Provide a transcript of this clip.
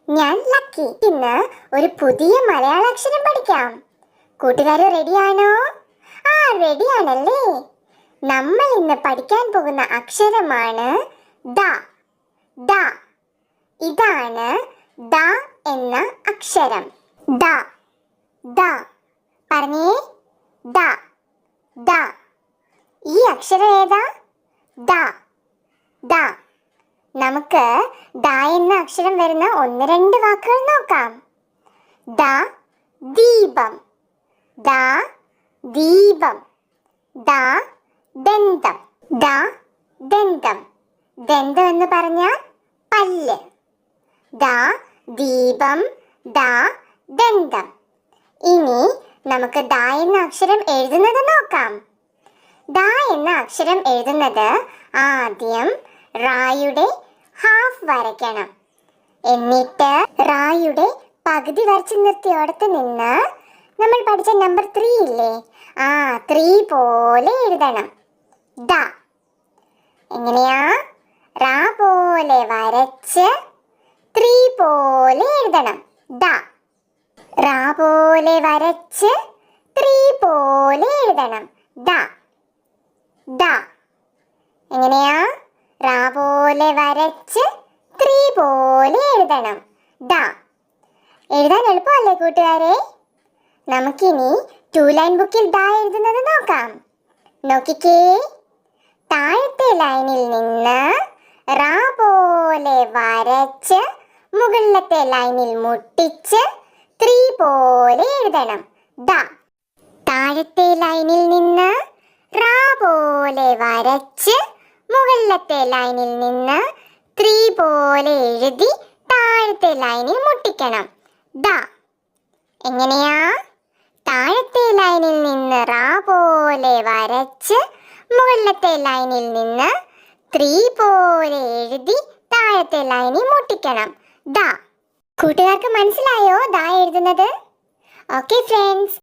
ഞാൻ ലക്കി. ഇന്ന് ഒരു പുതിയ മലയാള അക്ഷരം പഠിക്കാം. കൂട്ടുകാരെ റെഡിയാണോ? റെഡിയാണല്ലേ. നമ്മൾ ഇന്ന് പഠിക്കാൻ പോകുന്ന അക്ഷരമാണ് ദ. ദ. ഇതാണ് ദ എന്ന അക്ഷരം. ദ. ദ. പറഞ്ഞേ. ദ. ദ. ഈ അക്ഷരം ഏതാ? ദ. ദ. നമുക്ക് ദ എന്ന അക്ഷരം വരുന്ന ഒന്ന് രണ്ട് വാക്കുകൾ നോക്കാം. ദ ദീപം. ദ ദീപം. ദ ദന്തം. ദ ദന്തം. ദന്തം എന്ന് പറഞ്ഞാൽ പല്ല്. ദ ദീപം. ദ ദന്തം. ഇനി നമുക്ക് ദ എന്ന അക്ഷരം എഴുതുന്നത് നോക്കാം. ദ എന്ന അക്ഷരം എഴുതുന്നത് ആദ്യം റായുടെ ഹാഫ് വരയ്ക്കണം. എന്നിട്ട് റായുടെ പകുതി വരച്ച് നിർത്തിയോടത്ത് നിന്ന് നമ്മൾ പഠിച്ച നമ്പർ 3 ഇല്ലേ, 3 പോലെ എഴുതണം. ദ. എങ്ങനെയാ? റാ പോലെ വരച്ച് 3 പോലെ എഴുതണം. ദ. റാ പോലെ വരച്ച് 3 പോലെ എഴുതണം. ദ. ദ. എങ്ങനെയാ? റാ പോലെ വരച്ച് 3 പോലെ എഴുതണം. ദ. എഴുതാൻ എളുപ്പമല്ലേ കൂട്ടുകാരെ? നമുക്കിനി 2 ലൈൻ ബുക്കിൽ ദ എഴുതുന്നത് നോക്കാം. നോക്കിക്കേ. താഴത്തെ ലൈനിൽ നിന്ന് റാ പോലെ വരച്ച് മുകളിലത്തെ ലൈനിൽ മുട്ടിച്ച് 3 പോലെ എഴുതണം. ദ. താഴത്തെ ലൈനിൽ നിന്ന് റാ പോലെ വരച്ച് മുകളിലത്തെ ലൈനിൽ നിന്ന് 3 പോലെ എഴുതി താഴത്തെ ലൈനിൽ മുട്ടിക്കണം. ദ. എങ്ങനെയാ? താഴത്തെ ലൈനിൽ നിന്ന് റാ പോലെ വരച്ച് മുകളിലത്തെ ലൈനിൽ നിന്ന് 3 പോലെ എഴുതി താഴത്തെ ലൈനിൽ മുട്ടിക്കണം. ദ. കൂട്ടുകാർക്ക് മനസ്സിലായോ ദ എഴുതുന്നത്? Okay friends.